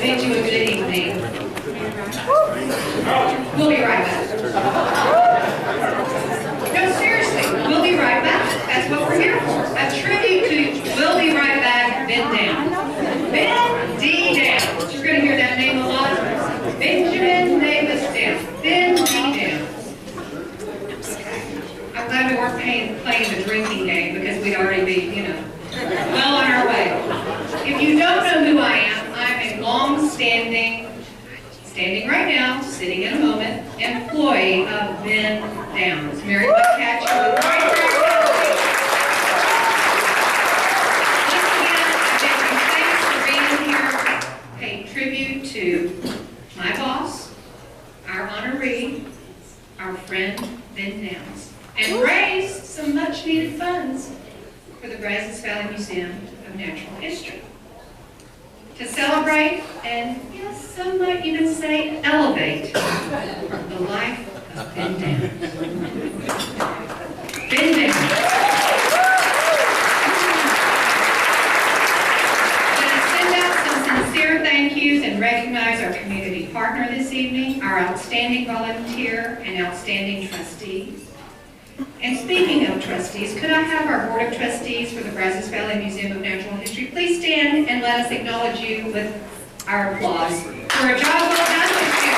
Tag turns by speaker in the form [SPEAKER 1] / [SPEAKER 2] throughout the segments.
[SPEAKER 1] bid you a good evening. We'll be right back. No, seriously, we'll be right back. That's what we're here for. A tribute to We'll Be Right Back, Ben Downs. Ben D. Downs. You're going to hear that name a lot. Benjamin Davis Downs. Ben D. Downs. I'm glad we weren't playing the drinking game because we'd already be, well on our way. If you don't know who I am, I'm a long-standing, standing right now, sitting in a moment, employee of Ben Downs. Mary Beth Catcher with Right Back. Once again, I thank you for being here. Pay tribute to my boss, our honoree, our friend Ben Downs, and raise some much-needed funds for the Brazos Valley Museum of Natural History. To celebrate and, yes, some might even say elevate the life of Ben Downs. Ben Downs. I'm going to send out some sincere thank yous and recognize our community partner this evening, our outstanding volunteer and outstanding trustees. And speaking of trustees, could I have our Board of Trustees for the Brazos Valley Museum of Natural History please stand and let us acknowledge you with our applause for a job well done this year.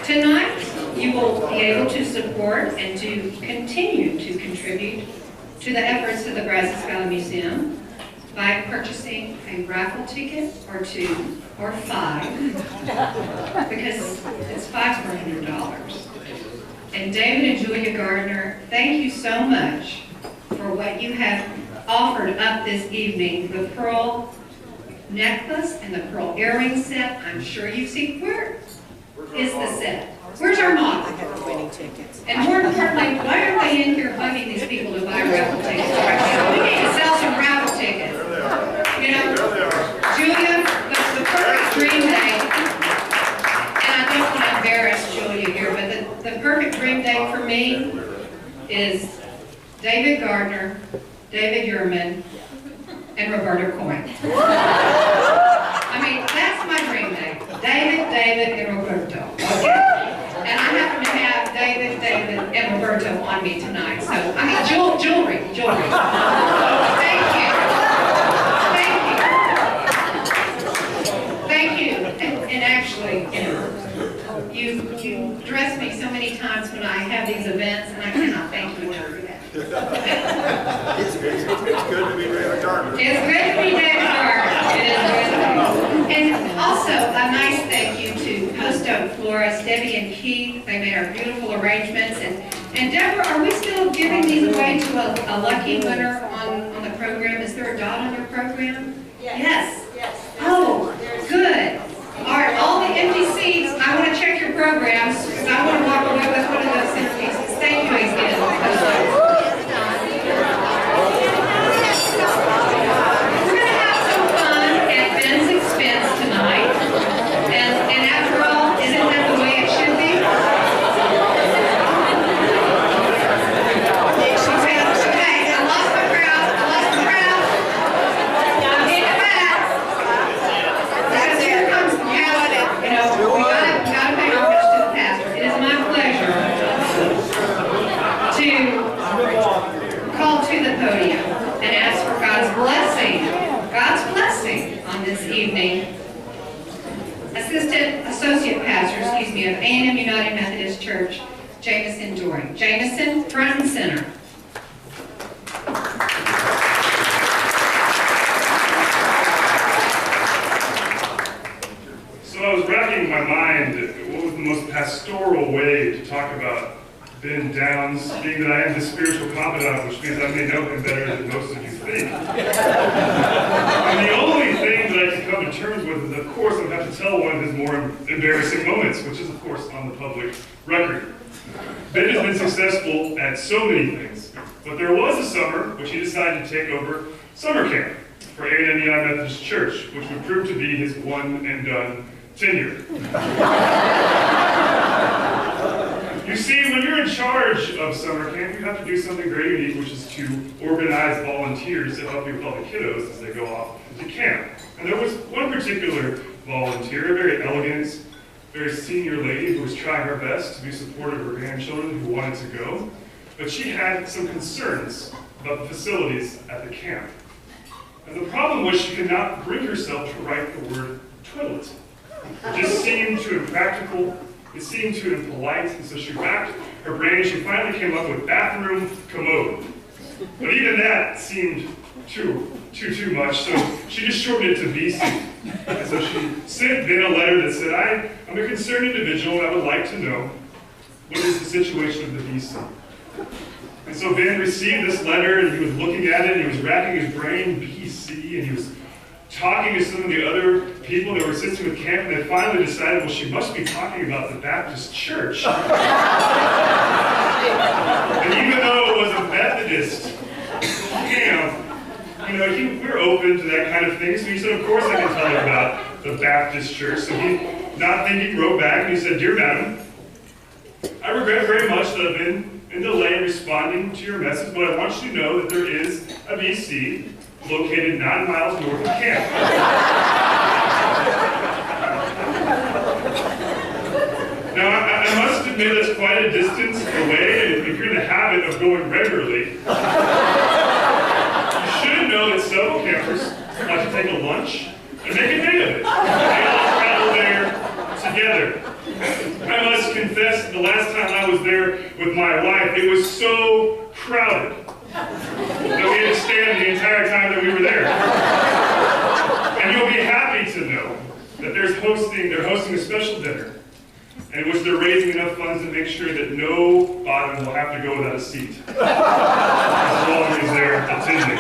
[SPEAKER 1] Tonight, you will be able to support and to continue to contribute to the efforts of the Brazos Valley Museum by purchasing a raffle ticket or 2 or 5, because it's $500. And David and Julia Gardner, thank you so much for what you have offered up this evening. The pearl necklace and the pearl earring set. I'm sure you've seen. Where is the set? Where's our model?
[SPEAKER 2] I have the winning tickets.
[SPEAKER 1] And more importantly, why are they in here bugging these people to buy raffle tickets right now? We need to sell some raffle tickets. Julia, the perfect dream day, and I don't want to embarrass Julia here, but the perfect dream day for me is David Gardner, David Yerman, and Roberta Coyne. I mean, that's my dream day. David, and Roberto. Okay? And I happen to have David, and Roberto on me tonight. So, I mean, jewelry. Thank you. And actually, you dress me so many times when I have these events, and I cannot thank you enough for that.
[SPEAKER 3] It's good to be David Gardner.
[SPEAKER 1] It's good to be David Gardner. It is good to be. And also, a nice thank you to Post Oak Florist, Debbie and Keith. They made our beautiful arrangements. And Deborah, are we still giving these away to a lucky winner on the program? Is there a dot on your program?
[SPEAKER 2] Yes.
[SPEAKER 1] Oh, good. All right, all the empty seats, I want to check your programs because I want to walk away with one of those centerpieces. Thank you again. We're going to have some fun at Ben's expense tonight. And after all, isn't that the way it should be? Okay, I lost my crowd. I'm hitting back. Because here comes the pastor. We gotta pay homage to the pastor. It is my pleasure to call to the podium and ask for God's blessing on this evening. Associate pastor, of A&M United Methodist Church, Jameson Doring. Jameson, front and center.
[SPEAKER 4] So I was racking my mind, what was the most pastoral way to talk about Ben Downs, being that I am his spiritual confidant, which means I may know him better than most of you think. And the only thing that I can come to terms with is, of course, I have to tell one of his more embarrassing moments, which is, of course, on the public record. Ben has been successful at so many things, but there was a summer which he decided to take over summer camp for A&M United Methodist Church, which would prove to be his one and done tenure. You You see, when you're in charge of summer camp, you have to do something very unique, which is to organize volunteers to help you with all the kiddos as they go off to camp. And there was one particular volunteer, a very elegant, very senior lady who was trying her best to be supportive of her grandchildren who wanted to go, but she had some concerns about the facilities at the camp. And the problem was she could not bring herself to write the word toilet. It just seemed too impractical, it seemed too impolite, and so she racked her brain and she finally came up with bathroom commode. But even that seemed too much, so she just shortened it to BC. And so she sent Ben a letter that said, I'm a concerned individual and I would like to know what is the situation of the BC. And so Ben received this letter and he was looking at it and he was racking his brain, BC, and he was talking to some of the other people that were assisting with camp, and they finally decided, well, she must be talking about the Baptist church. And even though it was a Methodist camp, you know, we're open to that kind of thing, so he said, of course I can tell you about the Baptist church. So he, not thinking, wrote back and he said, Dear Madam, I regret very much that I've been in delay in responding to your message, but I want you to know that there is a BC located 9 miles north of camp. Now, I must admit that's quite a distance away, and if you're in the habit of going regularly, you should know that several campers like to take a lunch and make a day of it. They all travel there together. I must confess, the last time I was there with my wife, it was so crowded that we had to stand the entire time that we were there. And you'll be happy to know that they're hosting a special dinner in which they're raising enough funds to make sure that no bottom will have to go without a seat as long as they're attending.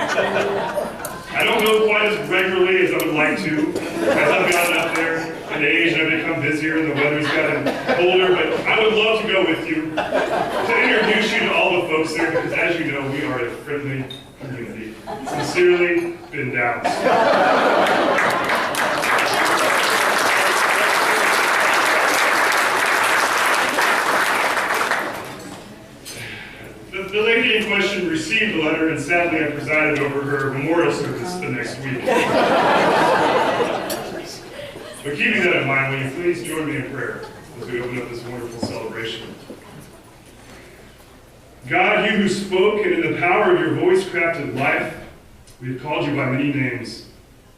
[SPEAKER 4] I don't go quite as regularly as I would like to, as I've gotten up there in age and I've become busier and the weather's gotten colder, but I would love to go with you to introduce you to all the folks there, because as you know, we are a friendly community. Sincerely, Ben Downs. The lady in question received the letter, and sadly I presided over her memorial service the next week. But keeping that in mind, will you please join me in prayer as we open up this wonderful celebration. God, you who spoke and in the power of your voice crafted life, we have called you by many names,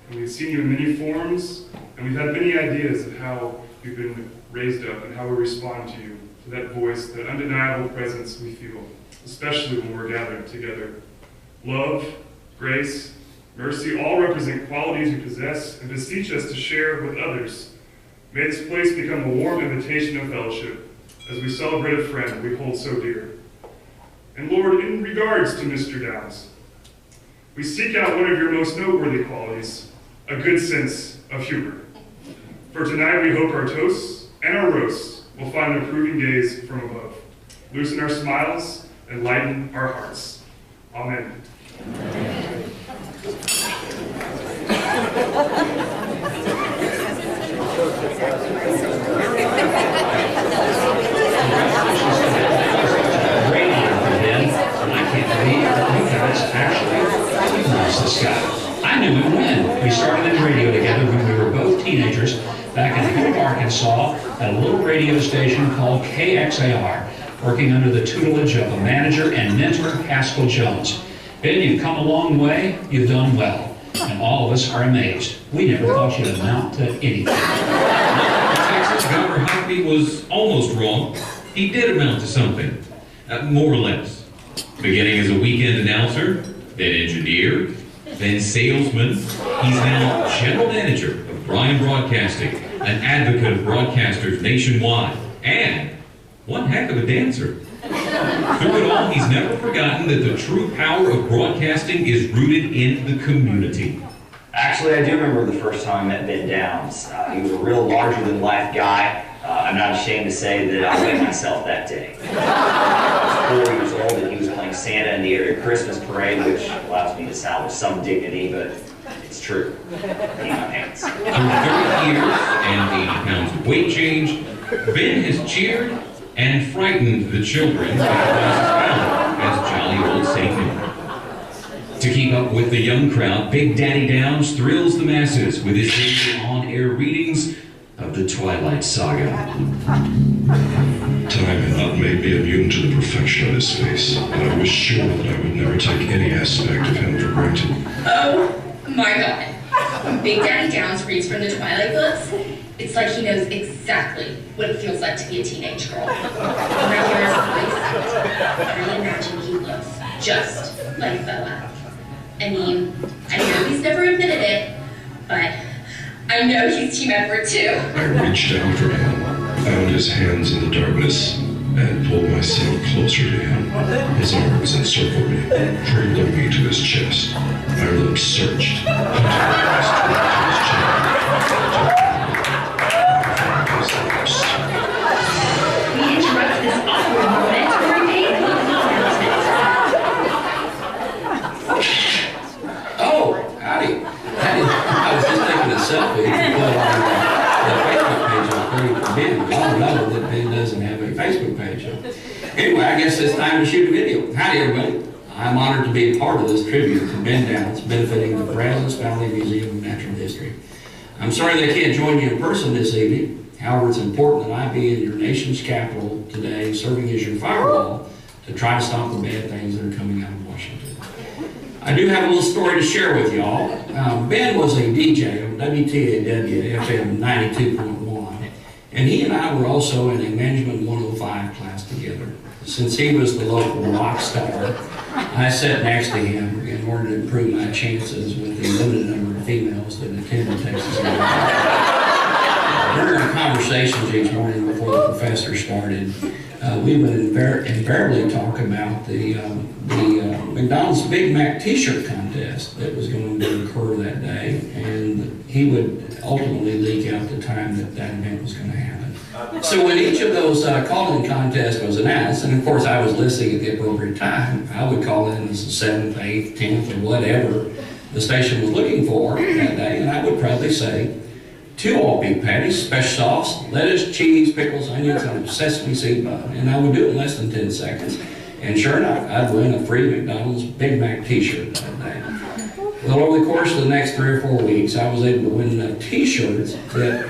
[SPEAKER 4] and we've seen you in many forms, and we've had many ideas of how you've been raised up and how we respond to you, to that voice, that undeniable presence we feel, especially when we're gathered together. Love, grace, mercy all represent qualities you possess and beseech us to share with others. May this place become a warm invitation of fellowship as we celebrate a friend we hold so dear. And Lord, in regards to Mr. Downs, we seek out one of your most noteworthy qualities, a good sense of humor. For tonight we hope our toasts and our roasts will find an approving gaze from above, loosen our smiles, and lighten our hearts. Amen.
[SPEAKER 2] I knew him when. We started in radio together when we were both teenagers back in Hope, Arkansas at a little radio station called KXAR, working under the tutelage of a manager and mentor, Haskell Jones. Ben, you've come a long way, you've done well, and all of us are amazed. We never thought you'd amount to anything.
[SPEAKER 5] Texas Governor Hockney was almost wrong. He did amount to something, more or less. Beginning as a weekend announcer, then engineer, then salesman, he's now general manager of Bryan Broadcasting, an advocate of broadcasters nationwide, and one heck of a dancer. Through it all, he's never forgotten that the true power of broadcasting is rooted in the community.
[SPEAKER 6] Actually, I do remember the first time I met Ben Downs. He was a real larger-than-life guy. I'm not ashamed to say that I wet myself that day. I was 4 years old and he was playing Santa in the area Christmas parade, which allows me to salvage some dignity, but it's true. I need my pants.
[SPEAKER 5] Through 30 years and 80 pounds of weight change, Ben has cheered and frightened the children with Brazos Valley as jolly old St. Nick. To keep up with the young crowd, Big Daddy Downs thrills the masses with his daily on-air readings of the Twilight Saga.
[SPEAKER 7] Time had not made me immune to the perfection on his face, but I was sure that I would never take any aspect of him for granted.
[SPEAKER 8] Oh my God. When Big Daddy Downs reads from the Twilight books, it's like he knows exactly what it feels like to be a teenage girl. When I hear his voice, I really imagine he looks just like Bella. I mean, I know he's never admitted it, but I know he's Team Edward too.
[SPEAKER 7] I reached out for him, found his hands in the darkness, and pulled myself closer to him. His arms encircled me, cradled me to his chest. My lips searched, hunted my his chamber.
[SPEAKER 1] We interrupt this awkward moment to repeat the announcement.
[SPEAKER 9] Oh, howdy. I was just taking a selfie to put on the Facebook page on Ben. I know that Ben doesn't have a Facebook page. Anyway, I guess it's time to shoot a video. Howdy, everybody. I'm honored to be a part of this tribute to Ben Downs, benefiting the Brazos Valley Museum of Natural History. I'm sorry they can't join you in person this evening. However, it's important that I be in your nation's capital today, serving as your firewall to try to stop the bad things that are coming out of Washington. I do have a little story to share with y'all. Ben was a DJ on WTAW FM 92.1, and he and I were also in a Management 105 class together. Since he was the local rock star, I sat next to him in order to improve my chances with the limited number of females that attended Texas A&M. During our conversations each morning before the professor started, we would invariably talk about the McDonald's Big Mac t-shirt contest that was going to occur that day, and he would ultimately leak out the time that that event was going to happen. So when each of those call-in contests was announced, and of course I was listening at the appropriate time, I would call in as the 7th, 8th, 10th, or whatever the station was looking for that day, and I would probably say, 2 all-beef patties, special sauce, lettuce, cheese, pickles, onions, and a sesame seed bun. And I would do it in less than 10 seconds. And sure enough, I'd win a free McDonald's Big Mac t-shirt that day. Well, over the course of the next 3 or 4 weeks, I was able to win t-shirts that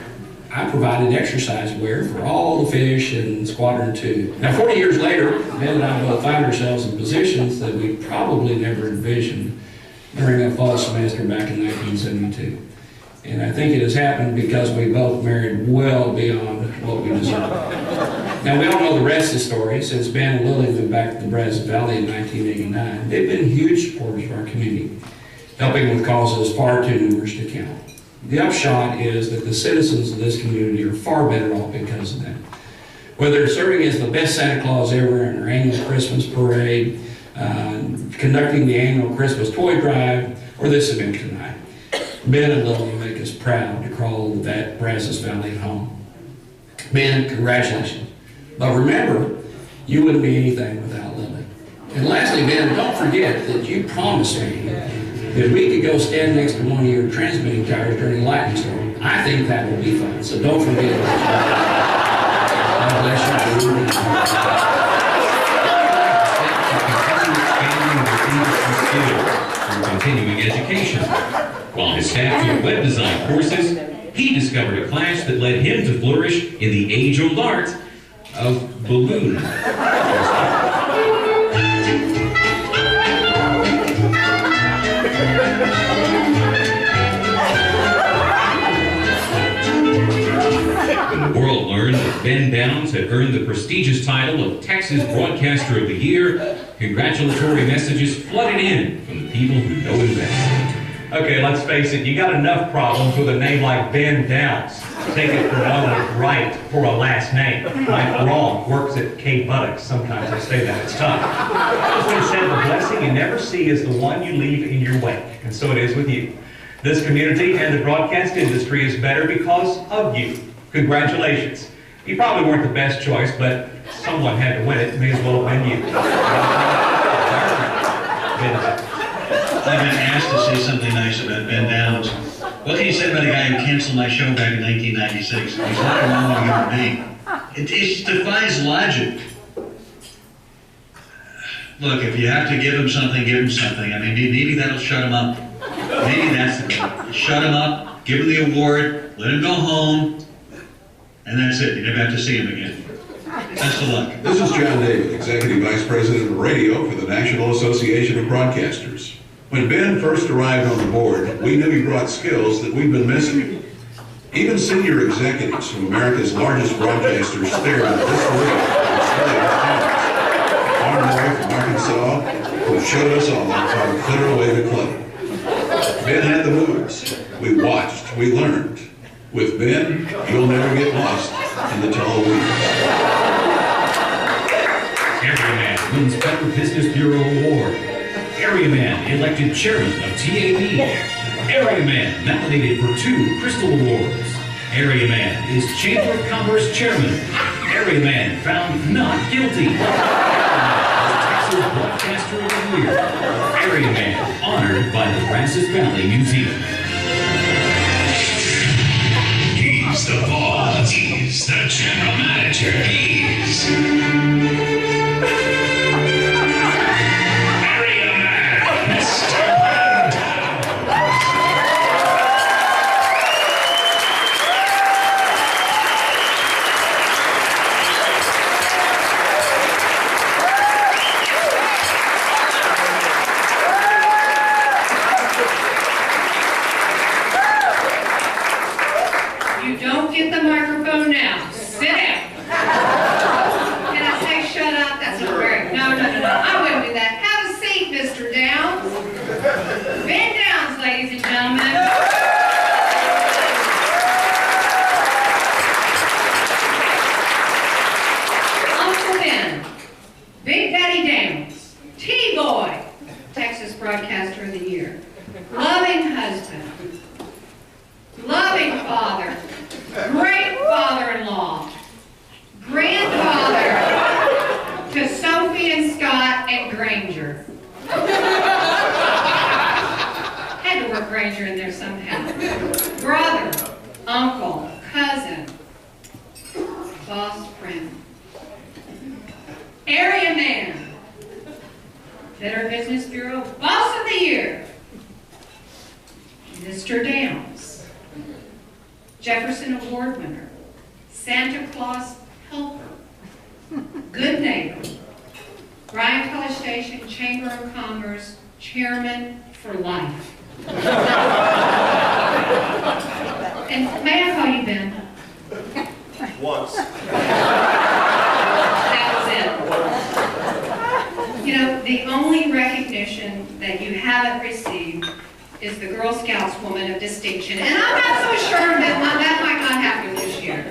[SPEAKER 9] I provided exercise wear for all the fish in Squadron 2. Now, 40 years later, Ben and I both find ourselves in positions that we probably never envisioned during that fall semester back in 1972. And I think it has happened because we both married well beyond what we deserved. Now, we all know the rest of the story. Since Ben and Lily moved back to the Brazos Valley in 1989, they've been huge supporters of our community, helping with causes far too numerous to count. The upshot is that the citizens of this community are far better off because of them. Whether it's serving as the best Santa Claus ever in our annual Christmas parade, conducting the annual Christmas toy drive, or this event tonight, Ben and Lily make us proud to call that Brazos Valley home. Ben, congratulations. But remember, you wouldn't be anything without Lily. And lastly, Ben, don't forget that you promised me that we could go stand next to one of your transmitting towers during the lightning storm. I think that will be fun, so don't forget that. God
[SPEAKER 5] bless you. Continuing education. While his staff took web design courses, he discovered a class that led him to flourish in the age-old art of balloon. When the world learned that Ben Downs had earned the prestigious title of Texas Broadcaster of the Year, congratulatory messages flooded in from the people who know him best.
[SPEAKER 10] Okay, let's face it, you got enough problems with a name like Ben Downs. Take it from Owen Wright for a last name. Mike Wrong works at K Buttocks. Sometimes I say that, it's tough. It's been said the blessing you never see is the one you leave in your wake. And so it is with you. This community and the broadcast industry is better because of you. Congratulations. You probably weren't the best choice, but someone had to win it. May as well have been you.
[SPEAKER 11] I've been asked to say something nice about Ben Downs. What can you say about a guy who canceled my show back in 1996? He's not a normal human being. It defies logic. Look, if you have to give him something, give him something. I mean, maybe that'll shut him up. Maybe that's the goal. Shut him up, give him the award, let him go home, and that's it. You never have to see him again. Best of luck.
[SPEAKER 12] This is John David, Executive Vice President of Radio for the National Association of Broadcasters. When Ben first arrived on the board, we knew he brought skills that we've been missing. Even senior executives from America's largest broadcasters stared at this rig and studied his talents. Our boy from Arkansas, who showed us all how to clear away the clutter. Ben had the moves. We watched, we learned. With Ben, you'll never get lost in the tall weeds.
[SPEAKER 2] Area Man wins Better Business Bureau Award. Area Man elected chairman of TAB. Area Man nominated for 2 Crystal Awards. Area Man is Chamber of Commerce chairman. Area Man found not guilty. Texas Broadcaster of the Year. Area Man honored by the Brazos Valley Museum.
[SPEAKER 13] He's the boss. He's the general manager. He's Area Man, Mr.
[SPEAKER 1] You don't get the microphone now. Sit down. Can I say shut up? That's not very... No. I wouldn't do that. Have a seat, Mr. Downs. Ben Downs, ladies and gentlemen. Uncle Ben, Big Daddy Downs, T-Boy, Texas Broadcaster of the Year, loving husband, loving father, great father-in-law, grandfather to Sophie and Scott at Granger. Had to work Granger in there somehow. Brother, uncle, cousin, boss friend. Area Man, Better Business Bureau Boss of the Year, Mr. Downs, Jefferson Award winner, Santa Claus helper, good neighbor, Bryan College Station Chamber of Commerce chairman for life. And may I call you Ben?
[SPEAKER 3] Once.
[SPEAKER 1] That was it. You know, the only recognition that you haven't received is the Girl Scouts Woman of Distinction. And I'm not so sure that that might not happen this year.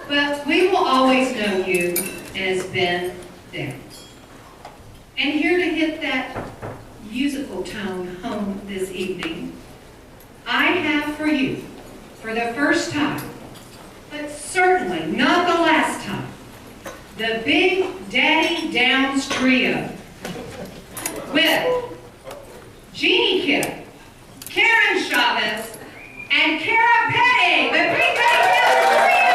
[SPEAKER 1] But we will always know you as Ben Downs. And here to hit that musical tone home this evening, I have for you, for the first time, but certainly not the last time, the Big Daddy Downs Trio with Jeannie Kidd, Karen Chavez, and Kara Petty, the Big Daddy Downs Trio!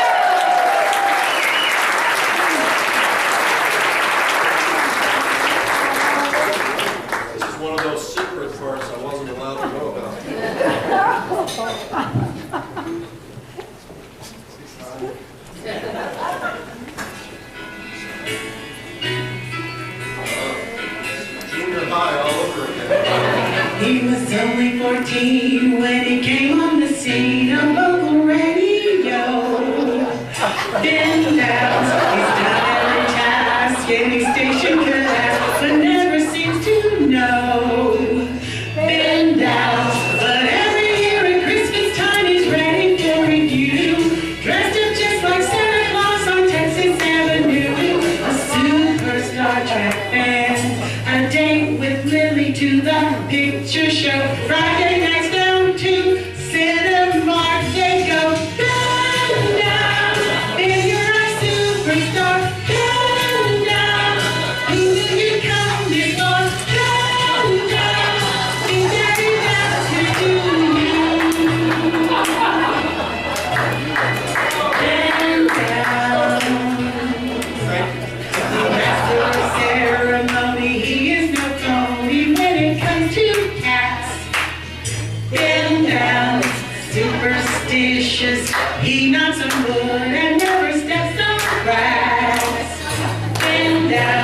[SPEAKER 3] This is one of those secret parts I wasn't allowed to know about. Junior high all over again.
[SPEAKER 14] He was only 14 when he came on the scene of local radio. Ben Downs, he's done every task any station could ask, but never seems to know. Ben Downs, but every year at Christmas time he's ready for review, dressed up just like Santa Claus on Texas Avenue. A super Star Trek fan, a date with Lily to the picture show. Friday nights down to Cinemark they go. Ben Downs, if you're a superstar, Ben Downs, who will you come before? Ben Downs, Big Daddy Downs to do you. Ben Downs.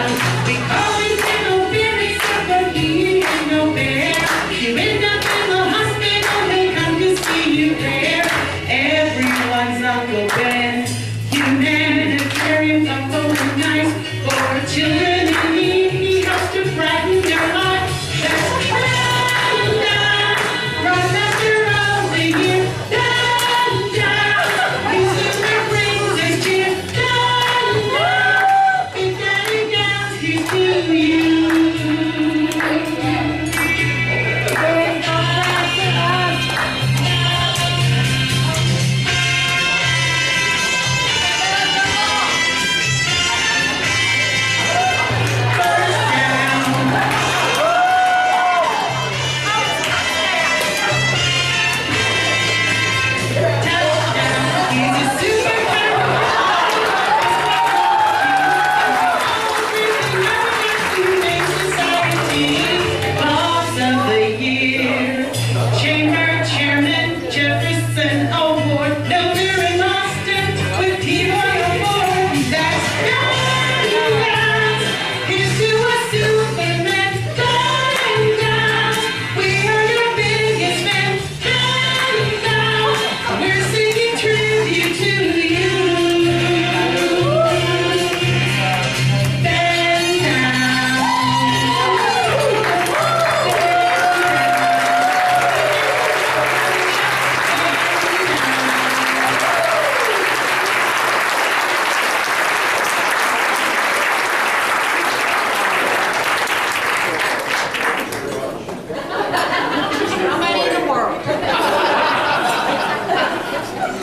[SPEAKER 14] down. We always get no beer except for he ain't no bear. You end up in the hospital, they come to see you there. Everyone's Uncle Ben, humanitarian, thoughtful and nice. For children in need, he helps to brighten their life. That's down, right after all the year. Down, he super brings us cheer. Down, Big Daddy Downs, here's to you.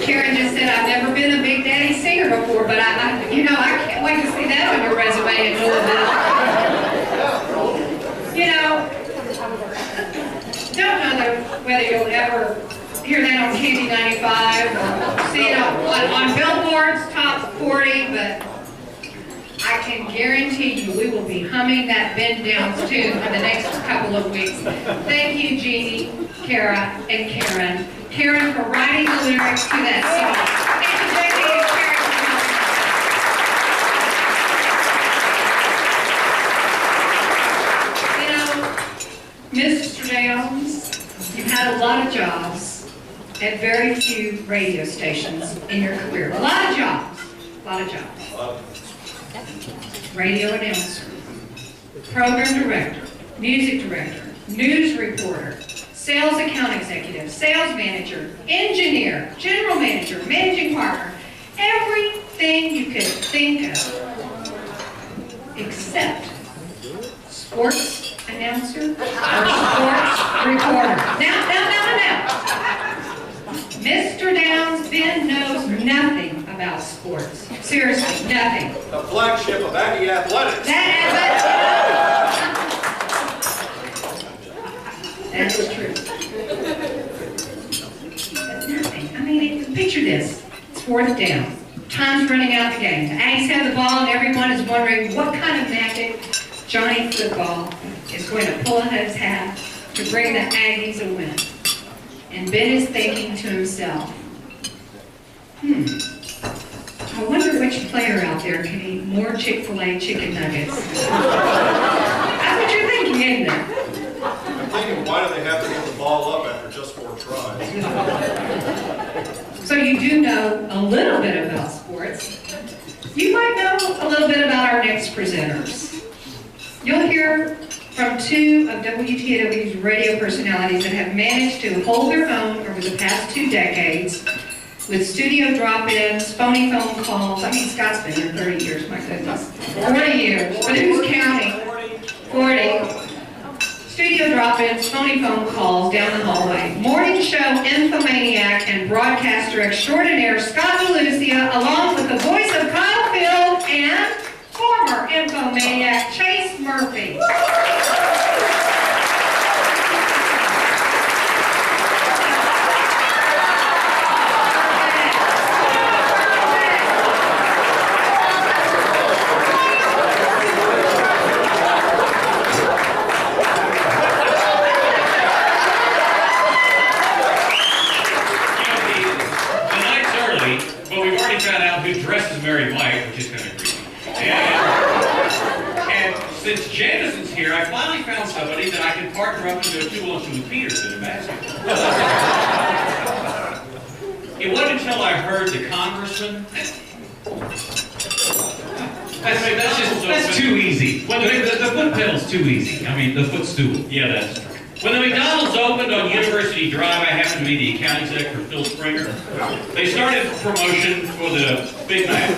[SPEAKER 1] Karen just said, I've never been a Big Daddy singer before, but I can't wait to see that on your resume in Louisville. Don't know whether you'll ever hear that on Candy 95 or see it on Billboard's Top 40, but I can guarantee you we will be humming that Ben Downs tune for the next couple of weeks. Thank you, Jeannie, Kara, and Karen. Karen for writing the lyrics to that song. Thank you, Jackie and Karen. Mr. Downs, you've had a lot of jobs at very few radio stations in your career. A lot of jobs. A lot of jobs. Radio announcer, program director, music director, news reporter, sales account executive, sales manager, engineer, general manager, managing partner, everything you could think of except sports announcer or sports reporter. Now. Mr. Downs, Ben knows nothing about sports. Seriously, nothing.
[SPEAKER 3] The flagship of Aggie Athletics.
[SPEAKER 1] That's true. But nothing. I mean, picture this. It's 4th down. Time's running out the game. The Aggies have the ball and everyone is wondering what kind of magic Johnny Football is going to pull out of his hat to bring the Aggies a win. And Ben is thinking to himself, I wonder which player out there can eat more Chick-fil-A chicken nuggets. That's what you're thinking, isn't it?
[SPEAKER 3] I'm thinking, why do they have to get the ball up after just 4 tries?
[SPEAKER 1] So you do know a little bit about sports. You might know a little bit about our next presenters. You'll hear from 2 of WTAW's radio personalities that have managed to hold their own over the past 2 decades with studio drop-ins, phony phone calls. I mean, Scott's been here 30 years, my goodness. 40 years, but who's counting? 40. Studio drop-ins, phony phone calls down the hallway. Morning show infomaniac and broadcaster extraordinaire Scott DeLucia, along with the voice of Kyle Field and former infomaniac Chase Murphy.
[SPEAKER 10] Found out who dresses Mary White, which is kind of creepy. And
[SPEAKER 2] since Jameson's here, I finally found somebody that I can partner up into a 2-on-2 with Peterson in basketball. It wasn't until I heard the congressman.
[SPEAKER 10] That's too easy. Well, the foot pedal's too easy. I mean, the footstool.
[SPEAKER 2] Yeah, that's true. When the McDonald's opened on University Drive, I happened to be the account exec for Phil Springer. They started promotion for the Big Mac.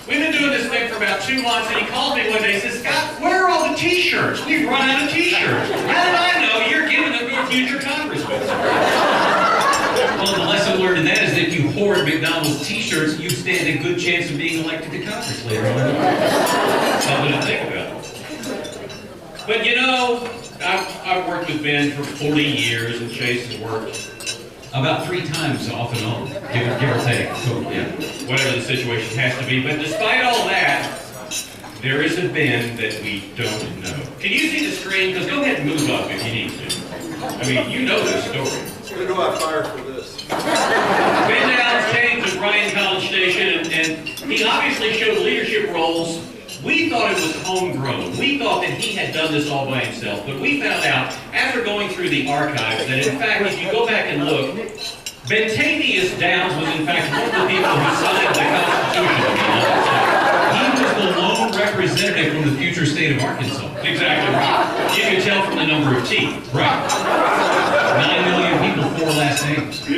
[SPEAKER 2] We've been doing this thing for about 2 months, and he called me one day and says, Scott, where are all the t-shirts? We've run out of t-shirts. How did I know you're giving them to a future congressman?
[SPEAKER 10] Well, the lesson learned in that is that if you hoard McDonald's t-shirts, you stand a good chance of being elected to Congress later on.
[SPEAKER 2] Something to think about. But you know, I've worked with Ben for 40 years, and Chase has worked
[SPEAKER 10] about 3 times off and on, give or take. So, yeah.
[SPEAKER 2] Whatever the situation has to be. But despite all that, there is a Ben that we don't know. Can you see the screen? Because go ahead and move up if you need to. I mean, you know this story.
[SPEAKER 3] Who do I fire for this?
[SPEAKER 2] Ben Downs came to Bryan College Station, and he obviously showed leadership roles. We thought it was homegrown. We thought that he had done this all by himself, but we found out after going through the archives that in fact, if you go back and look, Bentavious Downs was in fact one of the people who signed the Constitution of the United States.
[SPEAKER 10] He was the lone representative from the future state of Arkansas.
[SPEAKER 2] Exactly right. You can tell from the number of teeth.
[SPEAKER 10] Right. 9 million people, 4 last names.
[SPEAKER 2] But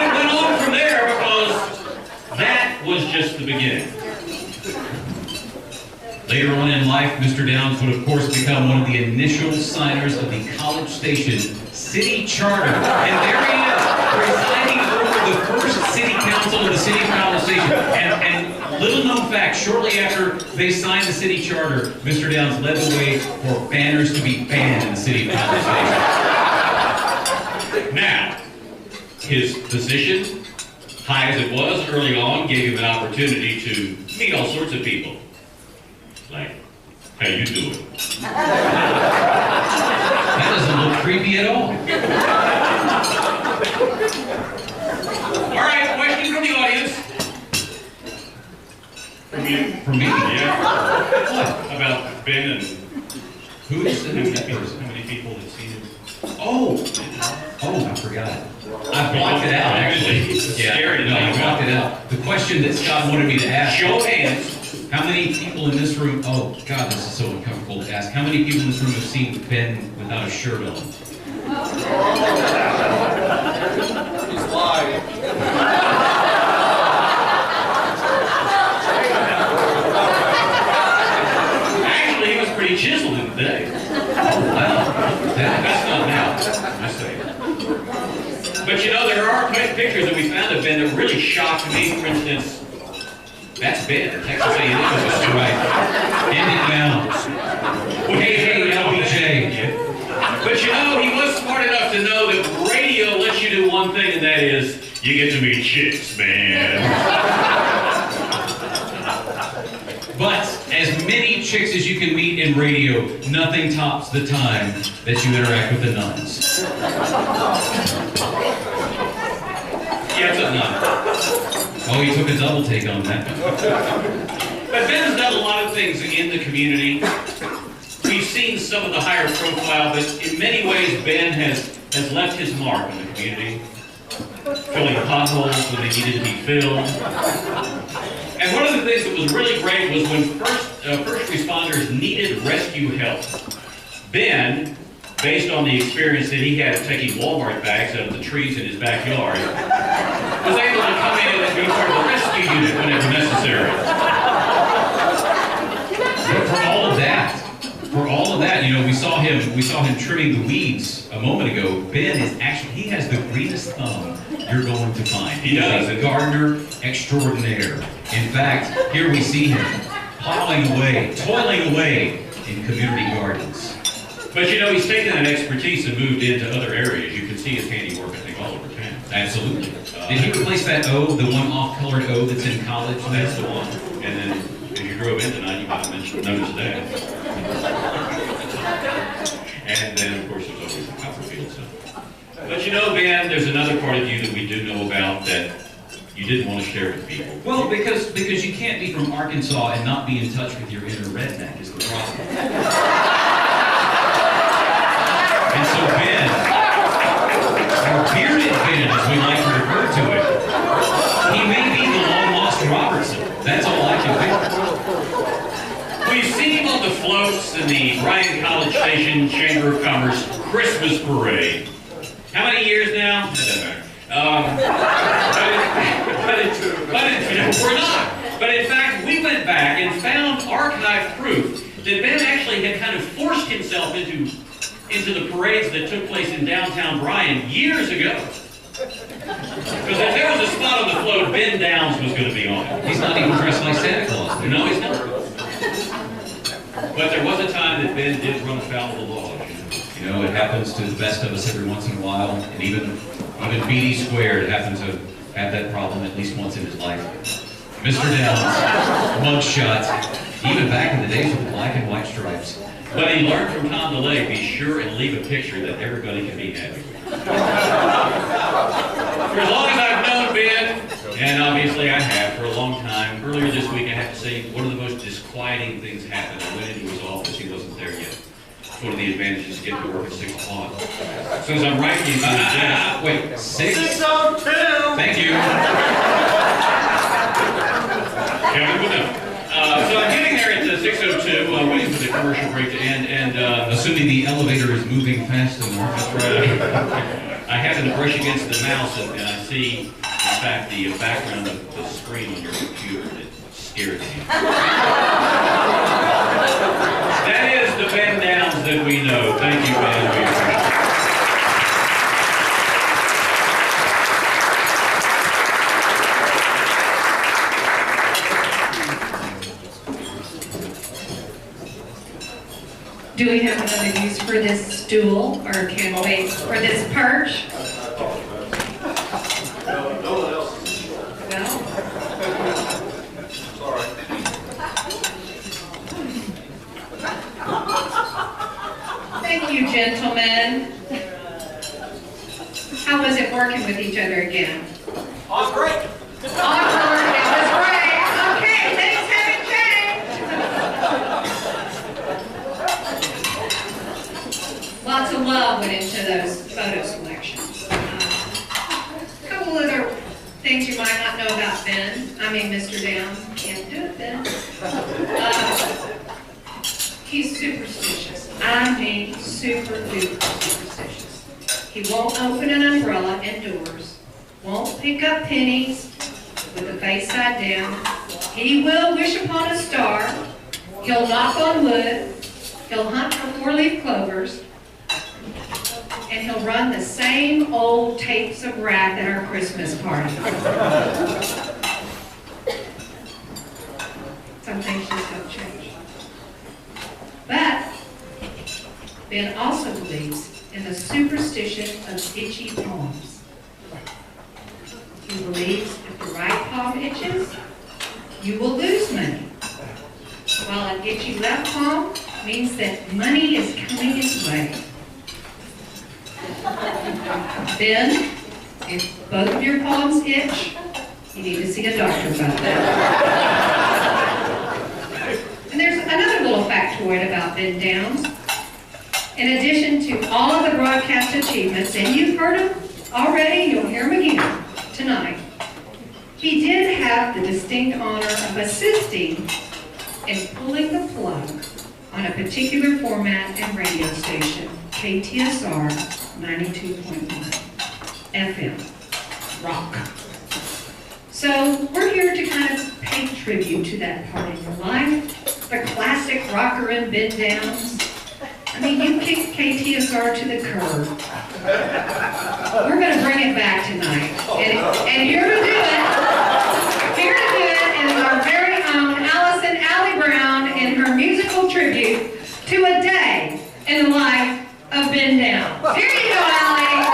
[SPEAKER 2] it went on from there because that was just the beginning.
[SPEAKER 10] Later on in life, Mr. Downs would of course become one of the initial signers of the College Station City Charter. And there he is, presiding over the first city council of the city of College Station. And little known fact, shortly after they signed the city charter, Mr. Downs led the way for banners to be banned in the city of College Station.
[SPEAKER 2] Now, his position, high as it was early on, gave him an opportunity to meet all sorts of people. Like, how you doing?
[SPEAKER 10] That doesn't look creepy at all.
[SPEAKER 2] All right, question from the audience. From you.
[SPEAKER 10] From me?
[SPEAKER 2] Yeah. What? About Ben and
[SPEAKER 10] Who's
[SPEAKER 2] how many people have seen him?
[SPEAKER 10] Oh, I forgot. I blocked it out, actually.
[SPEAKER 2] Yeah,
[SPEAKER 10] No, I blocked it out. The question that Scott wanted me to ask.
[SPEAKER 2] Show of hands.
[SPEAKER 10] How many people in this room, oh God, this is so uncomfortable to ask. How many people in this room have seen Ben without a shirt on?
[SPEAKER 3] He's lying.
[SPEAKER 2] Actually, he was pretty chiseled in the day.
[SPEAKER 10] Oh, wow.
[SPEAKER 2] That's not now. Just saying. But you know, there are pictures that we found of Ben that really shocked me. For instance, that's Ben, Texas A&M.
[SPEAKER 10] Right. Andy Downs. Hey, LBJ.
[SPEAKER 2] But you know, he was smart enough to know that radio lets you do one thing, and that is, you get to meet chicks, man.
[SPEAKER 10] But as many chicks as you can meet in radio, nothing tops the time that you interact with the nuns.
[SPEAKER 2] Yeah, it's a nun.
[SPEAKER 10] Oh, you took a double take on that.
[SPEAKER 2] But Ben has done a lot of things in the community. We've seen some of the higher profile, but in many ways, Ben has left his mark on the community, filling potholes when they needed to be filled. And one of the things that was really great was when first responders needed rescue help. Ben, based on the experience that he had of taking Walmart bags out of the trees in his backyard, was able to come in and be part of the rescue unit whenever necessary.
[SPEAKER 10] But for all of that, you know, we saw him trimming the weeds a moment ago. Ben he has the greenest thumb you're going to find.
[SPEAKER 2] He does.
[SPEAKER 10] He's a gardener extraordinaire. In fact, here we see him plowing away, toiling away in community gardens.
[SPEAKER 2] But you know, he's taken that expertise and moved into other areas. You can see his handiwork, I think, all over town.
[SPEAKER 10] Absolutely. Did he replace that O, the one off-colored O that's in college?
[SPEAKER 2] That's the one. And then, if you drove in tonight, you might have noticed that. And then, of course, there's always the Copperfield stuff. But you know, Ben, there's another part of you that we do know about that
[SPEAKER 5] You didn't want to share it with people.
[SPEAKER 2] Well, because you can't be from Arkansas and not be in touch with your inner redneck is the problem. And so Ben, or bearded Ben as we like to refer to it, he may be the long-lost Robertson. That's all I can think.
[SPEAKER 5] We've seen him on the floats in the Bryan College Station Chamber of Commerce Christmas Parade. How many years now? That doesn't matter. We're not. But in fact, we went back and found archived proof that Ben actually had kind of forced himself into the parades that took place in downtown Bryan years ago. Because if there was a spot on the float, Ben Downs was going to be on it.
[SPEAKER 2] He's not even dressed like Santa Claus.
[SPEAKER 5] No, he's not. But there was a time that Ben did run afoul of the law.
[SPEAKER 2] You know, it happens to the best of us every once in a while, and even BD Squared happens to have that problem at least once in his life. Mr. Downs, mugshot, even back in the days with the black and white stripes.
[SPEAKER 5] But he learned from Tom DeLay, be sure and leave a picture that everybody can be happy with. For as long as I've known Ben, and obviously I have for a long time, earlier this week I have to say one of the most disquieting things happened. I went into his office, he wasn't there yet. It's one of the advantages of getting to work at 6 o'clock. So as I'm writing you
[SPEAKER 2] wait, 6?
[SPEAKER 3] 6:02!
[SPEAKER 5] Thank you. Kevin would know. So I'm getting there at 6:02, waiting for the commercial break to end, and
[SPEAKER 2] Assuming the elevator is moving fast enough.
[SPEAKER 5] that's right. I happen to brush against the mouse, and I see, in fact, the background of the screen on your computer that scares me. That is the Ben Downs that we know. Thank you, Ben. We appreciate it.
[SPEAKER 1] Do we have another use for this stool, or can we, for this perch?
[SPEAKER 3] No one else.
[SPEAKER 1] No?
[SPEAKER 3] Sorry.
[SPEAKER 1] Thank you, gentlemen. How was it working with each other again?
[SPEAKER 3] Oh, great.
[SPEAKER 1] Awkward, it was great. Okay, things haven't changed. Lots of love went into those photo selections. A couple other things you might not know about Ben. Mr. Downs. Can't do it, Ben. He's superstitious. Super duper superstitious. He won't open an umbrella indoors. Won't pick up pennies with the face side down. He will wish upon a star. He'll knock on wood. He'll hunt for 4-leaf clovers. And he'll run the same old tapes of wrath at our Christmas party. Some things just don't change. But Ben also believes in the superstition of itchy palms. He believes if the right palm itches, you will lose money. While an itchy left palm means that money is coming his way. Ben, if both of your palms itch, you need to see a doctor about that. And there's another little factoid about Ben Downs. In addition to all of the broadcast achievements, and you've heard them already, you'll hear them again tonight, he did have the distinct honor of assisting in pulling the plug on a particular format and radio station, KTSR 92.1 FM, rock. So we're here to kind of pay tribute to that part in your life, the classic rocker and Ben Downs. You kicked KTSR to the curb. We're going to bring it back tonight. And here to do it is our very own Allison Allie Brown in her musical tribute to a day in the life of Ben Downs. Here you go, Allie.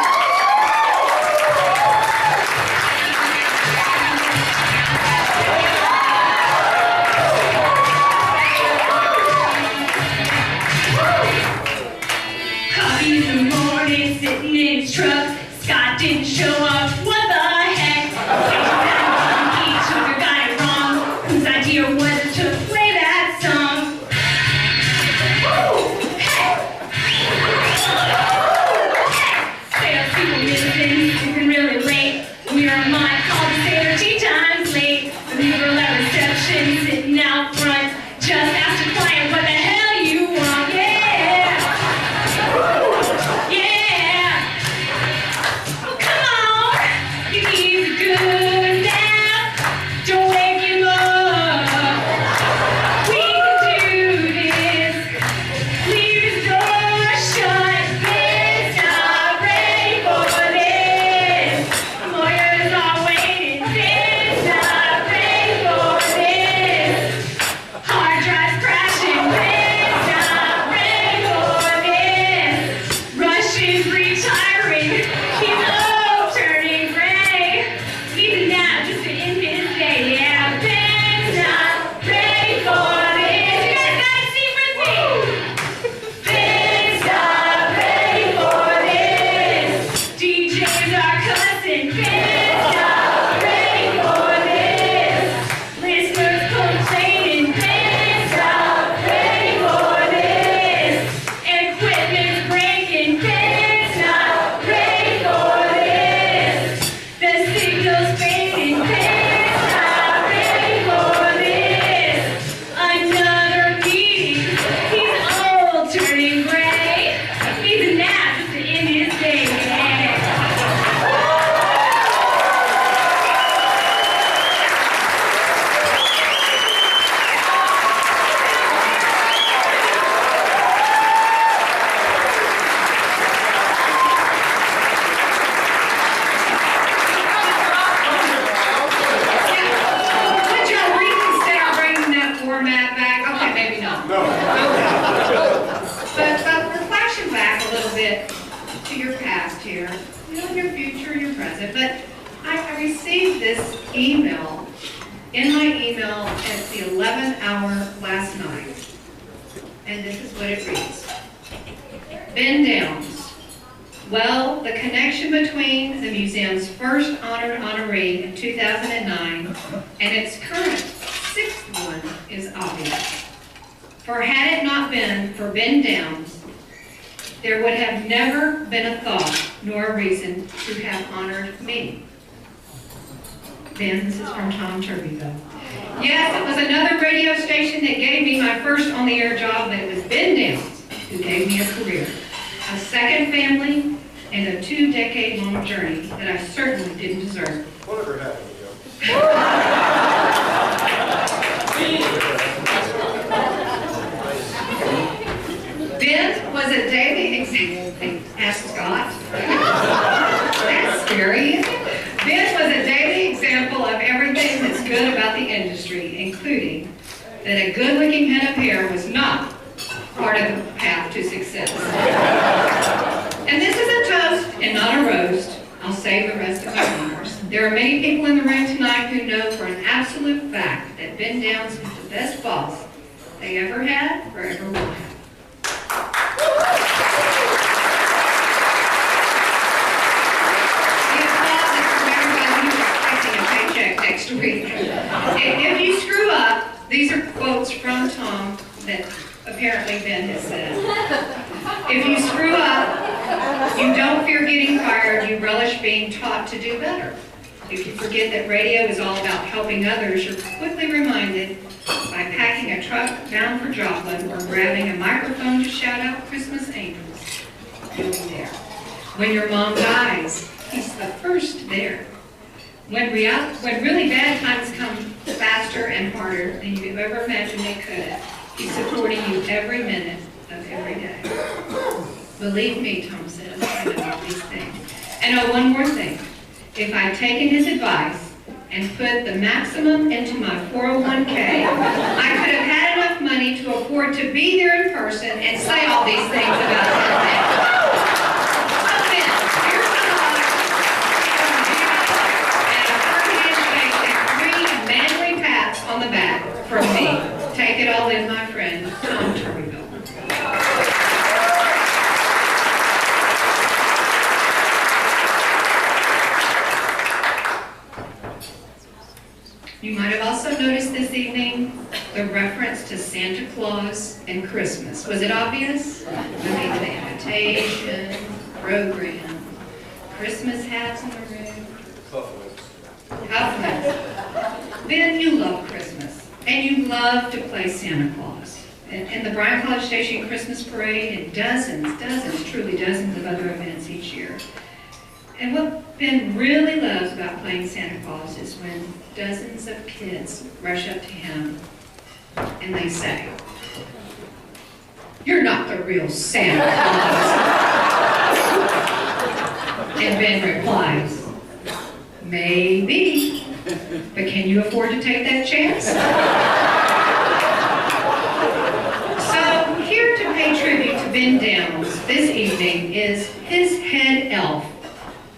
[SPEAKER 14] Sitting in his truck, Scott didn't show up. What the heck?
[SPEAKER 1] this email in my email at the 11th hour last night. And this is what it reads. Ben Downs. Well, the connection between the museum's first honored honoree in 2009 and its current sixth one is obvious. For had it not been for Ben Downs, there would have never been a thought nor a reason to have honored me. Ben, this is from Tom Turbyville. Yes, it was another radio station that gave me my first on-the-air job, but it was Ben Downs who gave me a career, a second family, and a 2-decade-long journey that I certainly didn't deserve.
[SPEAKER 3] Whatever happened to
[SPEAKER 1] Ben was a daily example. Ask Scott. That's scary, isn't it? Ben was a daily example of everything that's good about the industry, including that a good-looking head of hair was not part of the path to success. And this is a toast and not a roast. I'll save the rest of my honors. There are many people in the room tonight who know for an absolute fact that Ben Downs is the best boss they ever had or ever will have. The applause is from everybody who's expecting a paycheck next week. If you screw up, these are quotes from Tom that apparently Ben has said. If you screw up, you don't fear getting fired, you relish being taught to do better. If you forget that radio is all about helping others, you're quickly reminded by packing a truck bound for Joplin or grabbing a microphone to shout out Christmas angels. He'll be there. When your mom dies, he's the first there. When really bad times come faster and harder than you ever imagined they could, he's supporting you every minute of every day. Believe me, Tom says, I know all these things. And oh, one more thing. If I'd taken his advice and put the maximum into my 401k, I could have had enough money to afford to be there in person and say all these things about him. So then, here's the love and a firm handshake and 3 manly pats on the back from me. Take it all in, my friend, Tom Turbyville. You might have also noticed this evening the reference to Santa Claus and Christmas. Was it obvious? I mean, the invitation, program, Christmas hats in the room. Cufflinks. Ben, you love Christmas, and you love to play Santa Claus. And the Bryan College Station Christmas Parade, and truly dozens of other events each year. And what Ben really loves about playing Santa Claus is when dozens of kids rush up to him and they say, "You're not the real Santa Claus." And Ben replies, "Maybe, but can you afford to take that chance?" So here to pay tribute to Ben Downs this evening is his head elf,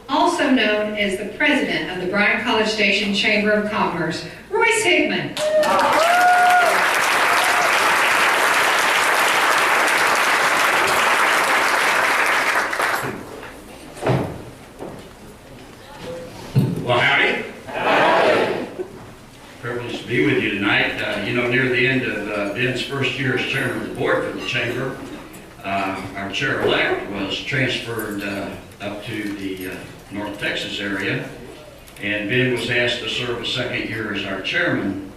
[SPEAKER 1] also known as the president of the Bryan College Station Chamber of Commerce, Royce Hickman.
[SPEAKER 15] Well, howdy. Howdy. Privileged to be with you tonight. Near the end of Ben's first year as chairman of the board for the chamber, our chair-elect was transferred up to the North Texas area, and Ben was asked to serve a second year as our chairman.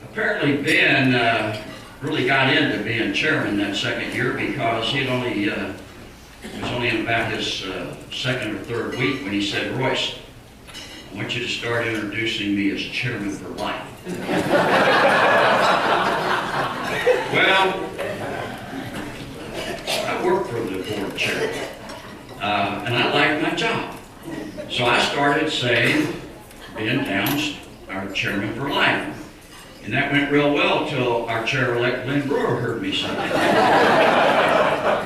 [SPEAKER 15] Apparently Ben really got into being chairman that second year because he was only in about his second or third week when he said, "Royce, I want you to start introducing me as chairman for life." Well, I work for the board chair, and I like my job. So I started saying, Ben Downs, our chairman for life. And that went real well till our chair-elect Lynn Brewer heard me say that.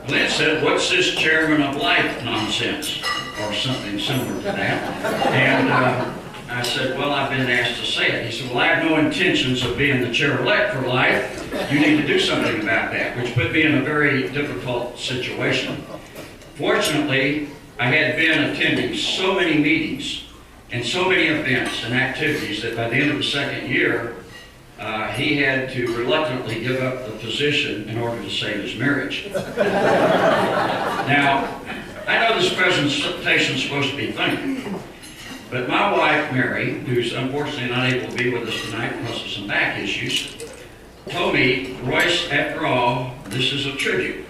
[SPEAKER 15] Lynn said, "What's this chairman of life nonsense?" Or something similar to that. And I said, well, I've been asked to say it. He said, well, I have no intentions of being the chair-elect for life. You need to do something about that, which put me in a very difficult situation. Fortunately, I had been attending so many meetings and so many events and activities that by the end of the second year, he had to reluctantly give up the position in order to save his marriage. Now, I know this presentation is supposed to be funny, but my wife, Mary, who's unfortunately not able to be with us tonight because of some back issues, told me, Royce, after all, this is a tribute.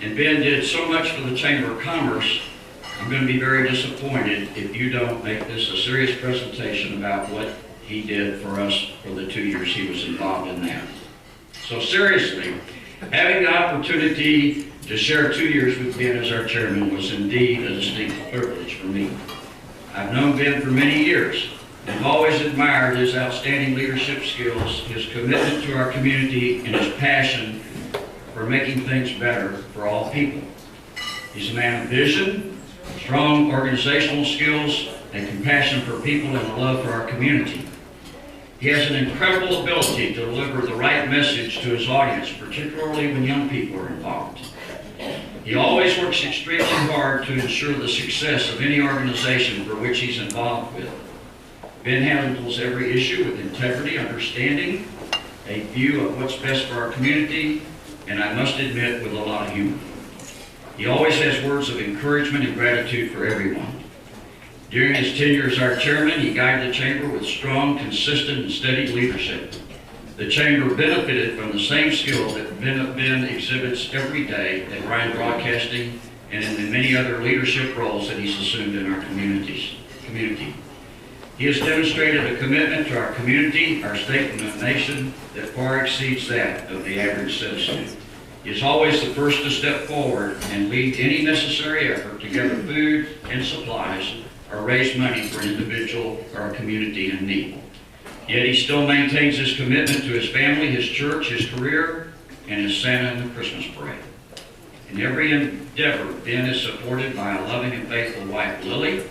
[SPEAKER 15] And Ben did so much for the Chamber of Commerce, I'm going to be very disappointed if you don't make this a serious presentation about what he did for us for the 2 years he was involved in that. So seriously, having the opportunity to share 2 years with Ben as our chairman was indeed a distinct privilege for me. I've known Ben for many years and always admired his outstanding leadership skills, his commitment to our community, and his passion for making things better for all people. He's a man of vision, strong organizational skills, and compassion for people and a love for our community. He has an incredible ability to deliver the right message to his audience, particularly when young people are involved. He always works extremely hard to ensure the success of any organization for which he's involved with. Ben handles every issue with integrity, understanding, a view of what's best for our community, and I must admit, with a lot of humor. He always has words of encouragement and gratitude for everyone. During his tenure as our chairman, he guided the Chamber with strong, consistent, and steady leadership. The Chamber benefited from the same skills that Ben exhibits every day at Ryan Broadcasting and in the many other leadership roles that he's assumed in our community. He has demonstrated a commitment to our community, our state, and the nation that far exceeds that of the average citizen. He is always the first to step forward and lead any necessary effort to gather food and supplies or raise money for an individual or a community in need. Yet he still maintains his commitment to his family, his church, his career, and his Santa and the Christmas parade. In every endeavor, Ben is supported by a loving and faithful wife, Lily,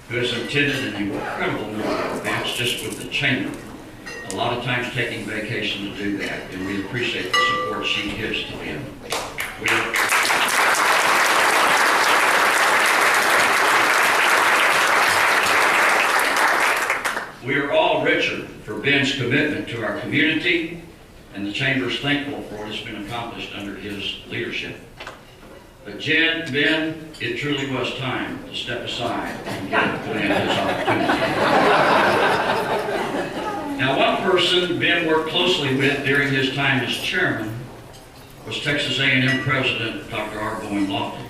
[SPEAKER 15] who has attended an incredible number of events just with the Chamber, a lot of times taking vacation to do that, and we appreciate the support she gives to Ben. We are all richer for Ben's commitment to our community, and the Chamber is thankful for what has been accomplished under his leadership. But Ben, it truly was time to step aside and give Ben his opportunity. Now, one person Ben worked closely with during his time as chairman was Texas A&M President Dr. R. Bowen Lofton.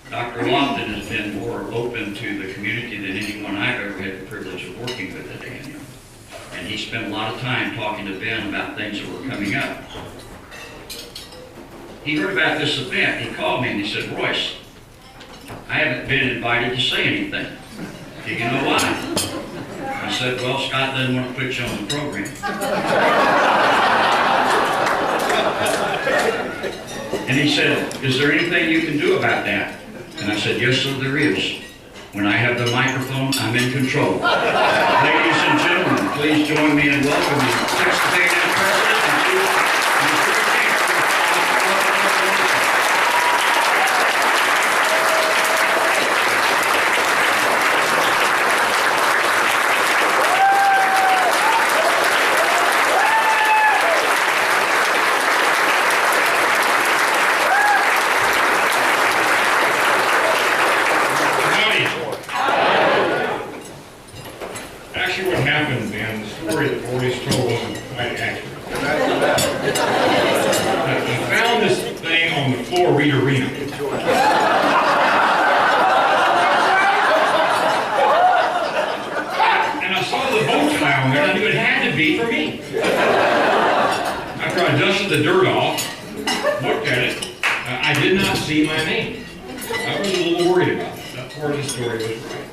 [SPEAKER 15] Dr. Lofton has been more open to the community than anyone I've ever had the privilege of working with at A&M. And he spent a lot of time talking to Ben about things that were coming up. He heard about this event. He called me and he said, Royce, I haven't been invited to say anything. Do you know why? I said, well, Scott doesn't want to put you on the program. And he said, is there anything you can do about that? And I said, yes, sir, there is. When I have the microphone, I'm in control. Ladies and gentlemen, please join me in welcoming Texas A&M President and Chief
[SPEAKER 10] the dirt off, looked at it. I did not see my name. I was a little worried about it. That part of the story was right.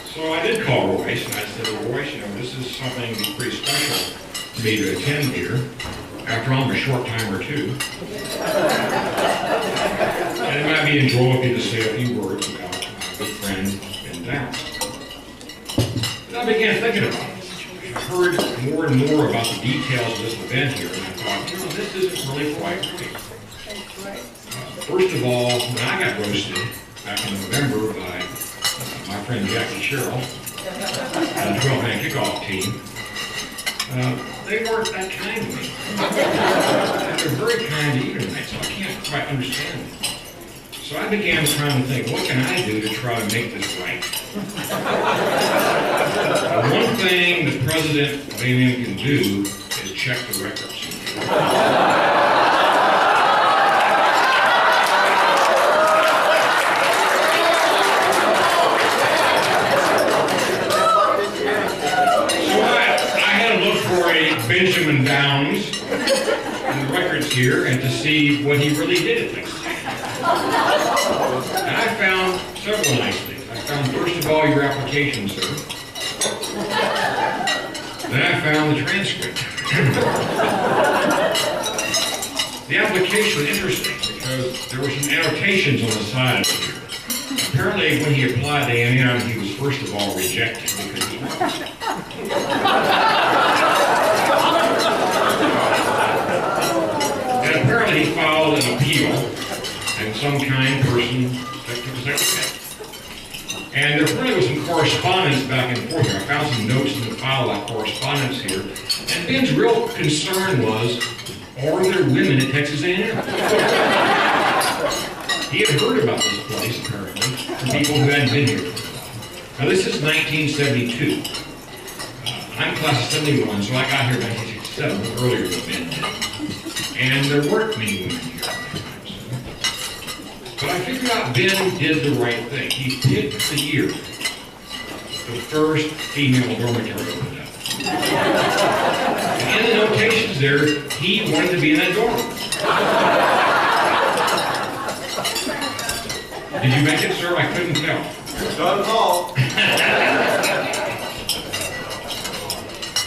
[SPEAKER 10] So I did call Royce, and I said, well, Royce, this is something pretty special to me to attend here. After all, I'm a short time or two. And it might be enjoyable to say a few words about my good friend, Ben Downs.
[SPEAKER 2] So I began thinking about it. I heard more and more about the details of this event here, and I thought, this isn't really quite right. First of all, when I got roasted back in November by my friend Jackie Sherrill and the 12-man kickoff team, they weren't that kind to me. They're very kind to you tonight, so I can't quite understand it. So I began trying to think, what can I do to try to make this right? One thing the president of A&M can do is check the records. Benjamin Downs in the records here and to see what he really did at things. And I found several nice things. I found, first of all, your application, sir. Then I found the transcript. The application was interesting because there were some annotations on the side of it here. Apparently, when he applied to A&M, he was first of all rejected because he was wrong. And apparently he filed an appeal, and some kind person took his second. And there really was some correspondence back and forth here. I found some notes in the file about correspondence here. And Ben's real concern was, are there women at Texas A&M? He had heard about this place, apparently, from people who hadn't been here. Now, this is 1972. I'm class of 71, so I got here in 1967, earlier than Ben did. And there weren't many women here at that time. But I figured out Ben did the right thing. He picked the year the first female dormitory opened up. And in the notations there, he wanted to be in that dorm. Did you make it, sir? I couldn't tell.
[SPEAKER 3] Not at all.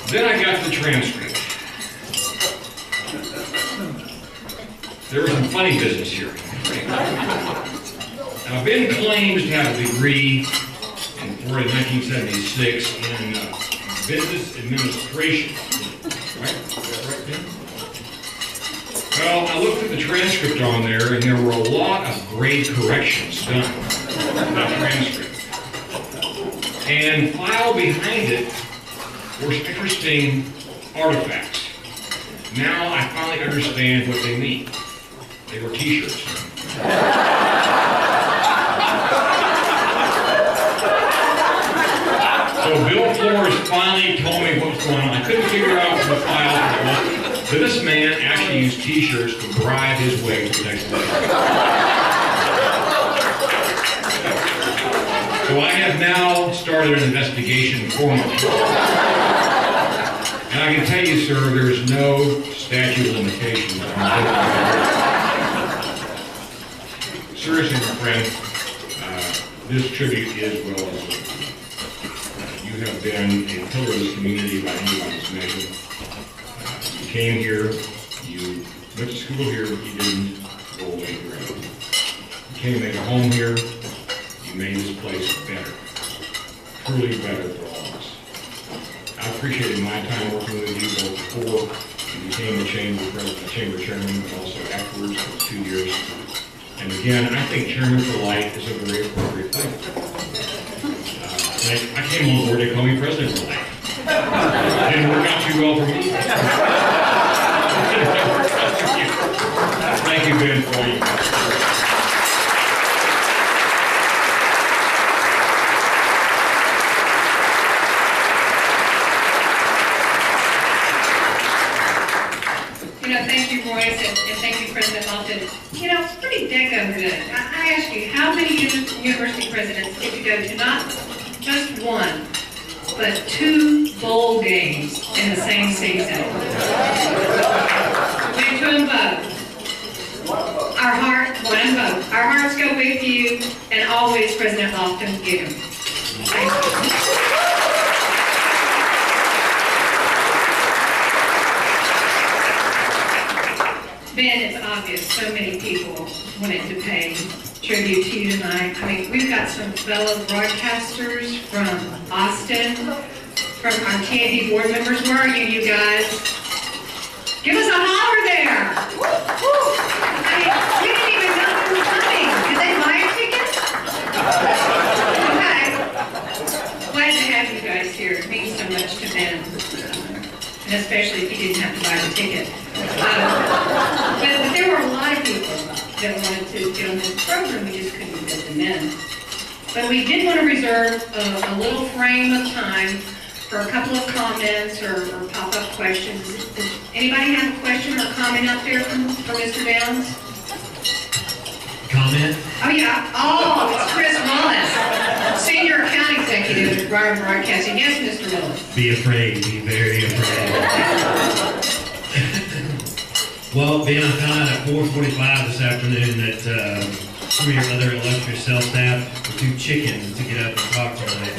[SPEAKER 2] Then I got the transcript. There was some funny business here. Now, Ben claims to have a degree in 1976 in business administration. Right? Is that right, Ben? Well, I looked at the transcript on there, and there were a lot of grade corrections done in that transcript. And filed behind it were some interesting artifacts. Now I finally understand what they mean. They were t-shirts. So Bill Flores finally told me what was going on. I couldn't figure out from the file but this man actually used t-shirts to bribe his way to the next day. So I have now started an investigation formally. And I can tell you, sir, there's no statute of limitations on this. Seriously, my friend, this tribute is well deserved. You have been a pillar of this community by anybody's measure. You came here, you went to school here, but you didn't go away forever. You came to make a home here, you made this place better. Truly better for all of us. I appreciated my time working with you both before you became the chamber chairman, but also afterwards, for 2 years. And again, I think chairman for life is a very appropriate thing. I came on board, they call me president for life. It didn't work out too well for me. Thank you, Ben, for all you do.
[SPEAKER 1] Thank you, Royce, and thank you, President Lofton. It's pretty daggone good. I ask you, how many university presidents get to go to not just one, but 2 bowl games in the same season? Big to them both. One and both. Our hearts go with you, and always, President Lofton, give them. Thank you. Ben, it's obvious so many people wanted to pay tribute to you tonight. I mean, we've got some fellow broadcasters from Austin, from our TAB board members. Where are you guys? Give us a holler there. I mean, we didn't even know they were coming. Did they buy a ticket? Okay. Glad to have you guys here. It means so much to Ben. And especially if you didn't have to buy the ticket. But there were a lot of people that wanted to get on this program. We just couldn't get them in. But we did want to reserve a little frame of time for a couple of comments or pop-up questions. Does anybody have a question or comment out there for Mr. Downs?
[SPEAKER 10] Comment?
[SPEAKER 1] Oh, yeah. Oh, it's Chris Wallace, Senior Account Executive at Briar Broadcasting. Yes, Mr. Wallace.
[SPEAKER 10] Be afraid. Be very afraid. Well, Ben, I found out at 4:45 this afternoon that some of your other illustrious sales staff were too chicken to get up and talk tonight.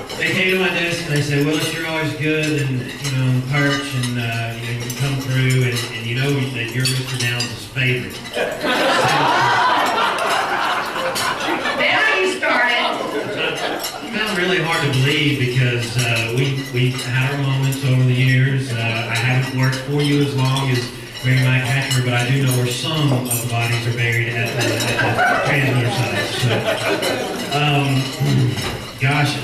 [SPEAKER 10] So they came to my desk and they said, "Willis, you're always good and, you know, on the perch and, you know, you come through and you know that you're Mr. Downs' favorite."
[SPEAKER 1] Now you started.
[SPEAKER 10] It's found really hard to believe because we had our moments over the years. I haven't worked for you as long as Mary Mike Hatcher, but I do know where some of the bodies are buried at the transmitter side. So, gosh,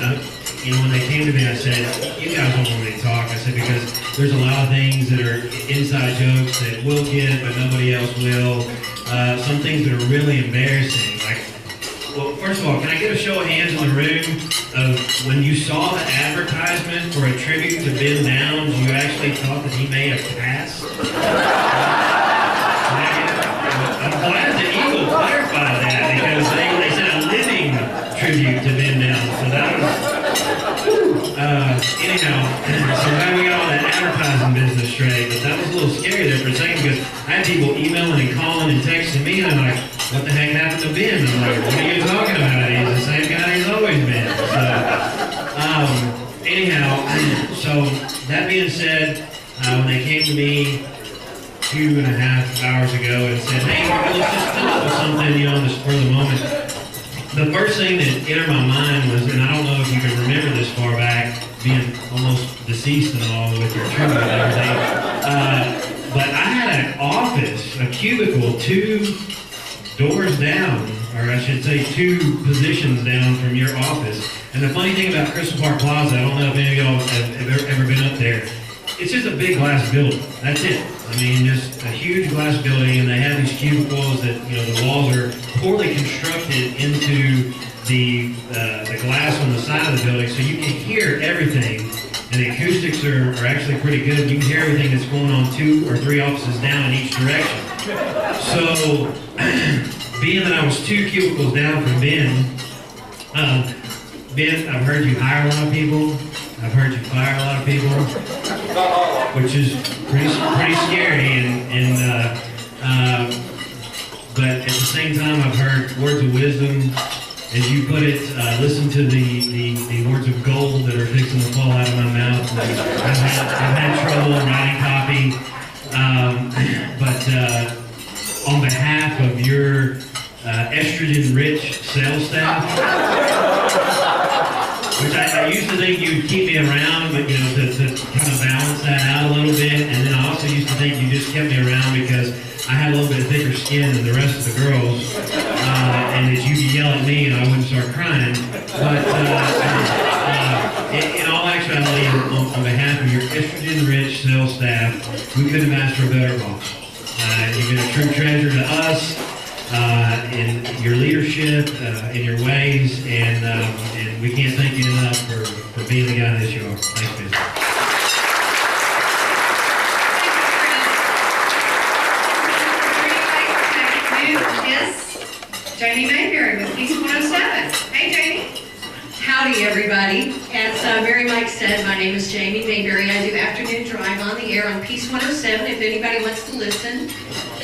[SPEAKER 10] you know, when they came to me, I said, "You guys don't want me to talk." I said, because there's a lot of things that are inside jokes that we'll get, but nobody else will. Some things that are really embarrassing. Like, well, first of all, can I get a show of hands in the room of when you saw the advertisement for a tribute to Ben Downs, you actually thought that he made a pass? I'm glad that Eagle clarified that because they said a living tribute to Ben Downs. So that was, anyhow, so now we got all that advertising business straight, but that was a little scary there for a second because I had people emailing and calling and texting me and I'm like, "What the heck happened to Ben?" I'm like, "What are you talking about? He's the same guy he's always been." So, anyhow, so that being said, when they came to me 2.5 hours ago and said, "Hey, let's just come up with something, you know, just for the moment," the first thing that entered my mind was, and I don't know if you can remember this far back, being almost deceased and all with your tribute and everything, but I had an office, a cubicle, 2 doors down, or I should say 2 positions down from your office. And the funny thing about Crystal Park Plaza, I don't know if any of y'all have ever been up there, it's just a big glass building. That's it. I mean, just a huge glass building, and they have these cubicles that, you know, the walls are poorly constructed into the glass on the side of the building, so you can hear everything. And the acoustics are actually pretty good. You can hear everything that's going on 2 or 3 offices down in each direction. So, being that I was 2 cubicles down from Ben, Ben, I've heard you hire a lot of people. I've heard you fire a lot of people, which is pretty scary. But at the same time, I've heard words of wisdom. As you put it, listen to the words of gold that are fixing to fall out of my mouth. I've had trouble writing copy, but on behalf of your estrogen-rich sales staff, which I used to think you'd keep me around, but you know, to kind of balance that out a little bit, and then I also used to think you just kept me around because I had a little bit thicker skin than the rest of the girls, and that you could yell at me and I wouldn't start crying. But in all actuality, on behalf of your estrogen-rich sales staff, we couldn't have asked for a better boss. You've been a true treasure to us in your leadership, in your ways, and we can't thank you enough for being the guy that you are. Thanks, Ben.
[SPEAKER 1] Jamie Mayberry with Peace 107. Hey, Jamie.
[SPEAKER 16] Howdy, everybody. As Mary Mike said, my name is Jamie Mayberry. I do afternoon drive on the air on Peace 107, if anybody wants to listen.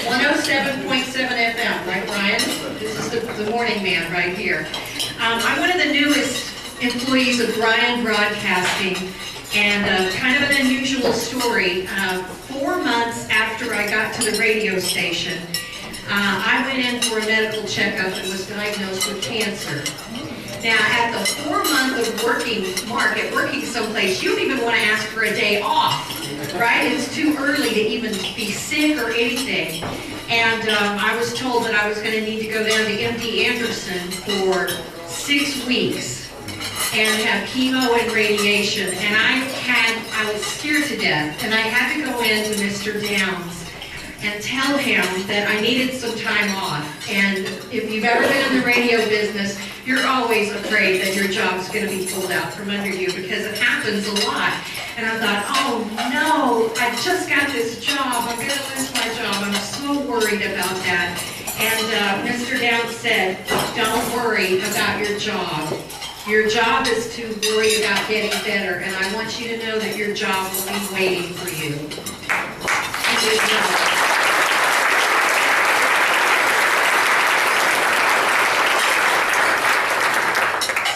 [SPEAKER 16] 107.7 FM, right, Brian? This is the morning man right here. I'm one of the newest employees of Brian Broadcasting, and kind of an unusual story. 4 months after I got to the radio station, I went in for a medical checkup and was diagnosed with cancer. Now, at the 4-month of working market, working someplace, you don't even want to ask for a day off, right? It's too early to even be sick or anything. And I was told that I was going to need to go down to MD Anderson for 6 weeks and have chemo and radiation. And I was scared to death. And I had to go into Mr. Downs and tell him that I needed some time off. And if you've ever been in the radio business, you're always afraid that your job's going to be pulled out from under you because it happens a lot. And I thought, oh no, I just got this job. I'm going to lose my job. I'm so worried about that. And Mr. Downs said, don't worry about your job. Your job is to worry about getting better. And I want you to know that your job will be waiting for you.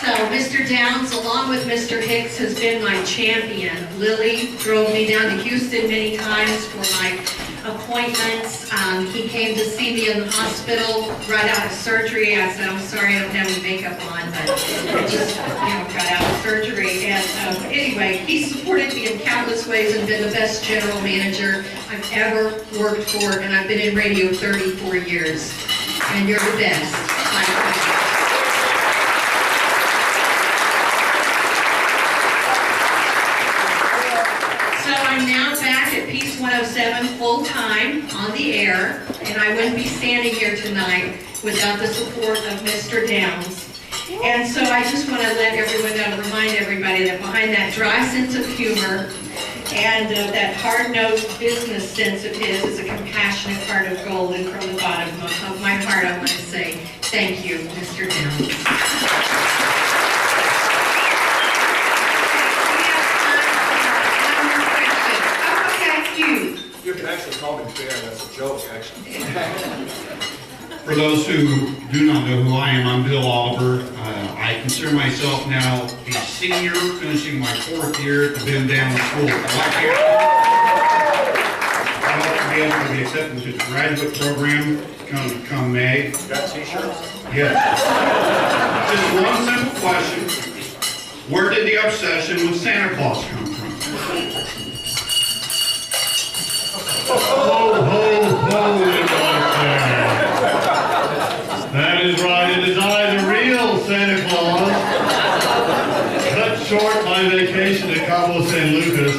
[SPEAKER 16] So Mr. Downs, along with Mr. Hicks, has been my champion. Lily drove me down to Houston many times for my appointments. He came to see me in the hospital right out of surgery. I said, I'm sorry I don't have any makeup on, but I just got out of surgery. And anyway, he supported me in countless ways and been the best general manager I've ever worked for. And I've been in radio 34 years. And you're the best. I'm now back at Peace 107 full-time on the air, and I wouldn't be standing here tonight without the support of Mr. Downs. And so I just want to let everyone know, remind everybody that behind that dry sense of humor and that hard-nosed business sense of his is a compassionate heart of gold. And from the bottom of my heart, I want to say thank you, Mr. Downs.
[SPEAKER 3] You can actually call me Ben, that's a joke, actually.
[SPEAKER 17] For those who do not know who I am, I'm Bill Oliver. I consider myself now a senior, finishing my 4th year at the Ben Downs School. I hope to be able to be accepted to the graduate program come May.
[SPEAKER 3] Got t-shirts?
[SPEAKER 17] Yes. Just one simple question. Where did the obsession with Santa Claus come from? Ho, ho, ho, it's right there. That is right, it is I, the real Santa Claus. Cut short my vacation to Cabo San Lucas.